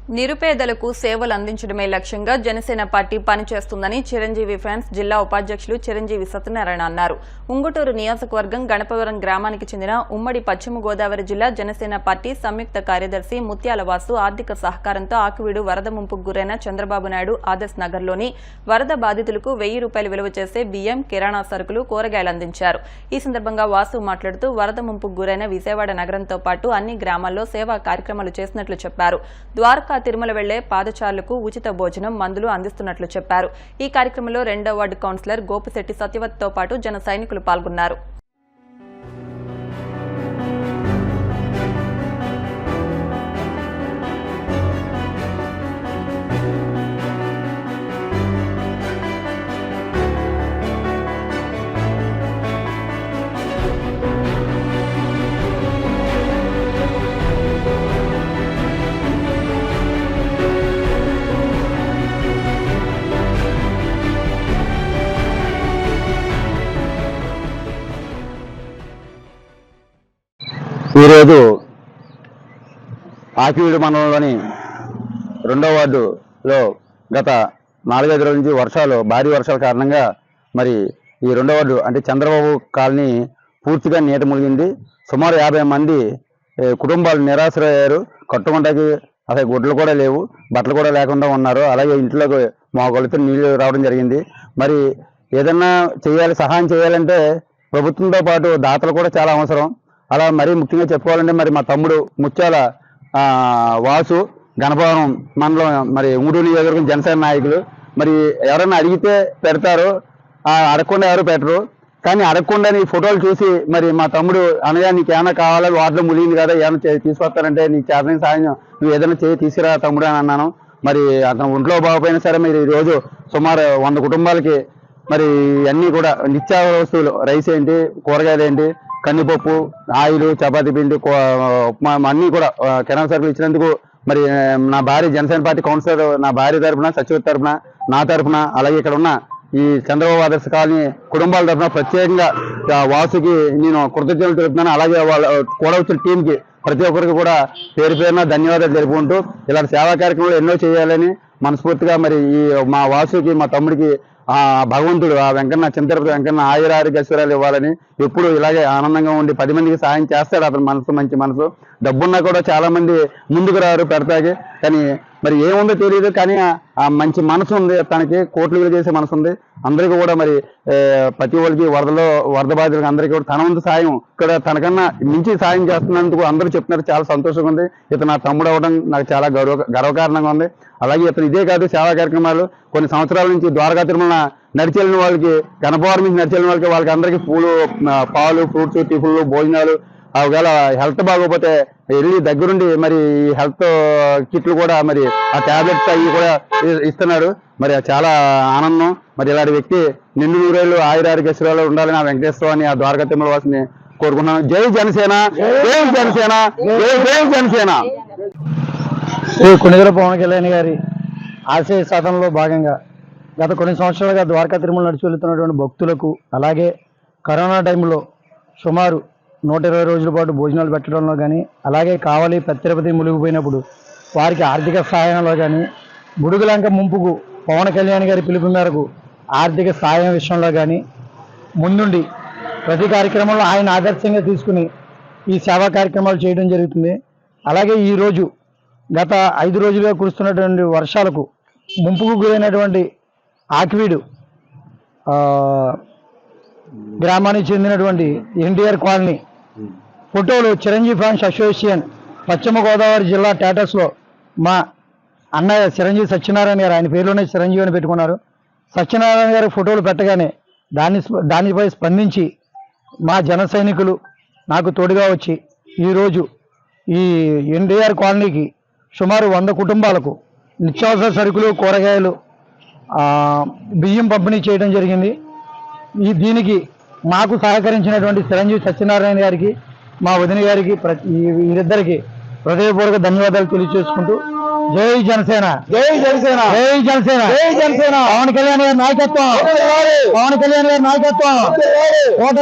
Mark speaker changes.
Speaker 1: నిరుపేదలకు సేవలు అందించడమే లక్ష్యంగా జనసేన పార్టీ పనిచేస్తుందని చిరంజీవి ఫ్యాన్స్ జిల్లా ఉపాధ్యక్షులు చిరంజీవి సత్యనారాయణ అన్నారు. ఉంగుటూరు నియోజకవర్గం గణపవరం గ్రామానికి చెందిన ఉమ్మడి పశ్చిమ గోదావరి జిల్లా జనసేన పార్టీ సంయుక్త కార్యదర్శి ముత్యాల వాసు ఆర్థిక సహకారంతో ఆకివీడు వరద ముంపుకు గురైన చంద్రబాబు నాయుడు ఆదర్శ్ నగర్లోని వరద బాధితులకు ₹1000 విలువ చేసే బియ్యం, కిరాణా సరుకులు, కూరగాయలు అందించారు. ఈ సందర్భంగా వాసు మాట్లాడుతూ వరద ముంపుకు గురైన విజయవాడ నగరంతో పాటు అన్ని గ్రామాల్లో సేవా కార్యక్రమాలు చేసినట్లు చెప్పారు. ద్వారకా తిరుమల వెళ్లే పాదచారులకు ఉచిత భోజనం, మందులు అందిస్తున్నట్లు చెప్పారు. ఈ కార్యక్రమంలో 2వ వార్డు కౌన్సిలర్ గోపిశెట్టి సత్యవతితో పాటు జన సైనికులు పాల్గొన్నారు.
Speaker 2: ఈరోజు ఆకివీడు మండలంలోని 2వ వార్డులో గత 4-5 రోజుల నుంచి భారీ వర్షాల కారణంగా మరి ఈ 2వ వార్డు అంటే చంద్రబాబు కాలనీ పూర్తిగా నీట మునిగింది. సుమారు 50 మంది కుటుంబాలు నిరాశ్రయ్యారు. కట్టుకుంటాకి అసలు గుడ్లు కూడా లేవు, బట్టలు కూడా లేకుండా ఉన్నారు. అలాగే ఇంట్లోకి మోకాళ్ళతో నీళ్లు రావడం జరిగింది. మరి ఏదన్నా సహాయం చేయాలంటే ప్రభుత్వంతో పాటు దాతలు కూడా చాలా అవసరం. అలా మరీ ముఖ్యంగా చెప్పుకోవాలంటే మరి మా తమ్ముడు ముత్యాల వాసు గణపవరం మండలం మరి ఉంగుటూరు నియోజకవర్గం జనసేన నాయకులు. మరి ఎవరైనా అడిగితే పెడతారు, అడగకుండా ఎవరు పెట్టరు. కానీ అడగకుండా ఈ ఫోటోలు చూసి మరి మా తమ్ముడు అనగా నీకు ఏమైనా కావాలా, వాటిలో ములిగింది కదా, ఏమైనా తీసుకొస్తారంటే నీకు చేతనైన సాయం నువ్వు ఏదైనా తీసుకురా తమ్ముడు అని అన్నాను. మరి అతను ఒంట్లో బాగపోయినా సరే మీరు ఈరోజు సుమారు 100 కుటుంబాలకి మరి అన్నీ కూడా నిత్యావసర వస్తువులు, రైస్ ఏంటి, కూరగాయలు ఏంటి, కందిపప్పు, ఆయిల్, చపాతీ పిండి, ఉప్మా అన్నీ కూడా కిరాణా సరుకులు ఇచ్చినందుకు మరి నా భార్య జనసేన పార్టీ కౌన్సిలర్ నా భార్య తరఫున, సచివ తరఫున, నా తరఫున, అలాగే ఇక్కడ ఉన్న ఈ చంద్రబాబు ఆదర్శ కాలనీ కుటుంబాల తరఫున ప్రత్యేకంగా వాసుకి నేను కృతజ్ఞతలు తెలుపుతున్నాను. అలాగే వాళ్ళ కూడా వచ్చిన టీంకి ప్రతి ఒక్కరికి కూడా పేరు పేరున ధన్యవాదాలు తెలుపుకుంటూ ఇలాంటి సేవా కార్యక్రమాలు ఎన్నో చేయాలని మనస్ఫూర్తిగా మరి ఈ మా వాసుకి, మా తమ్ముడికి భగవంతుడు వెంకన్న చింతరపతి వెంకన్న ఆయురారోగ్యశ్వరాలు ఇవ్వాలని, ఎప్పుడు ఇలాగే ఆనందంగా ఉండి 10 మందికి సాయం చేస్తాడు. అతని మనసు మంచి మనసు. డబ్బున్నా కూడా చాలా మంది ముందుకు రారు పెడతాకి, కానీ మరి ఏముందో తెలియదు. కానీ ఆ మంచి మనసు ఉంది తనకి, కోట్లు విలువ చేసే మనసు ఉంది. అందరికీ కూడా మరి ప్రతి ఒక్కరికి వరద బాధితులకు అందరికీ కూడా తన వంతు సాయం ఇక్కడ తనకన్నా మించి సాయం చేస్తున్నందుకు అందరూ చెప్తున్నారు. చాలా సంతోషంగా ఉంది. ఇతను నా తమ్ముడు అవ్వడం నాకు చాలా గర్వకారణంగా ఉంది. అలాగే ఇతను ఇదే కాదు, సేవా కార్యక్రమాలు కొన్ని సంవత్సరాల నుంచి ద్వారకా తిరుమల నడిచెళ్ళిన వాళ్ళకి, గణపవరం నుంచి నడిచెళ్ళిన వాళ్ళకి అందరికీ పాలు, ఫ్రూట్స్, టిఫిన్లు, భోజనాలు, ఒకవేళ హెల్త్ బాగోకపోతే వెళ్ళి దగ్గరుండి మరి హెల్త్ కిట్లు కూడా మరి ఆ టాబ్లెట్స్ అవి కూడా ఇస్తున్నారు. మరి చాలా ఆనందం. మరి ఇలాంటి వ్యక్తి నిండు 100 ఏళ్ళు ఆయురారోగ్యశ్వరాలు ఉండాలని ఆ వెంకటేశ్వరని, ఆ ద్వారకా తిరుమల వాసిని కోరుకుంటున్నాను. జై జనసేన, జై జనసేన, జై జనసేన.
Speaker 3: శ్రీ కొణిదెల పవన్ కళ్యాణ్ గారి ఆశయ సాధనలో భాగంగా గత కొన్ని సంవత్సరాలుగా ద్వారకా తిరుమల నడిచి వెళ్తున్నటువంటి భక్తులకు, అలాగే కరోనా టైంలో సుమారు 120 రోజుల పాటు భోజనాలు పెట్టడంలో కానీ, అలాగే కావలి తిరుపతి మునిగిపోయినప్పుడు వారికి ఆర్థిక సహాయంలో కానీ, బుడుగులంక ముంపుకు పవన్ కళ్యాణ్ గారి పిలుపు మేరకు ఆర్థిక సహాయం విషయంలో కానీ ముందుండి ప్రతి కార్యక్రమంలో ఆయన ఆదర్శంగా తీసుకుని ఈ సేవా కార్యక్రమాలు చేయడం జరుగుతుంది. అలాగే ఈరోజు గత 5 రోజులుగా కురుస్తున్నటువంటి వర్షాలకు ముంపుకు గురైనటువంటి ఆకివీడు గ్రామానికి చెందినటువంటి ఎన్టీఆర్ కాలనీ ఫోటోలు చిరంజీవి ఫ్యాన్స్ అసోసియేషన్ పశ్చిమ గోదావరి జిల్లా స్టేటస్లో మా అన్నయ్య చిరంజీవి సత్యనారాయణ గారు, ఆయన పేరులోనే చిరంజీవి అని పెట్టుకున్నారు. సత్యనారాయణ గారి ఫోటోలు పెట్టగానే దానిపై స్పందించి మా జన సైనికులు నాకు తోడుగా వచ్చి ఈరోజు ఈ ఎన్టీఆర్ కాలనీకి సుమారు 100 కుటుంబాలకు నిత్యావసర సరుకులు, కూరగాయలు, బియ్యం పంపిణీ చేయడం జరిగింది. దీనికి మాకు సహకరించినటువంటి చిరంజీవి సత్యనారాయణ గారికి, మా వదిన గారికి, వీరిద్దరికి హృదయపూర్వక ధన్యవాదాలు తెలియజేసుకుంటూ జై జనసేన, జై జనసేన, జై జనసేన, జై జనసేన. పవన్ కళ్యాణ్ గారి నాయకత్వం, పవన్ కళ్యాణ్ గారి నాయకత్వం.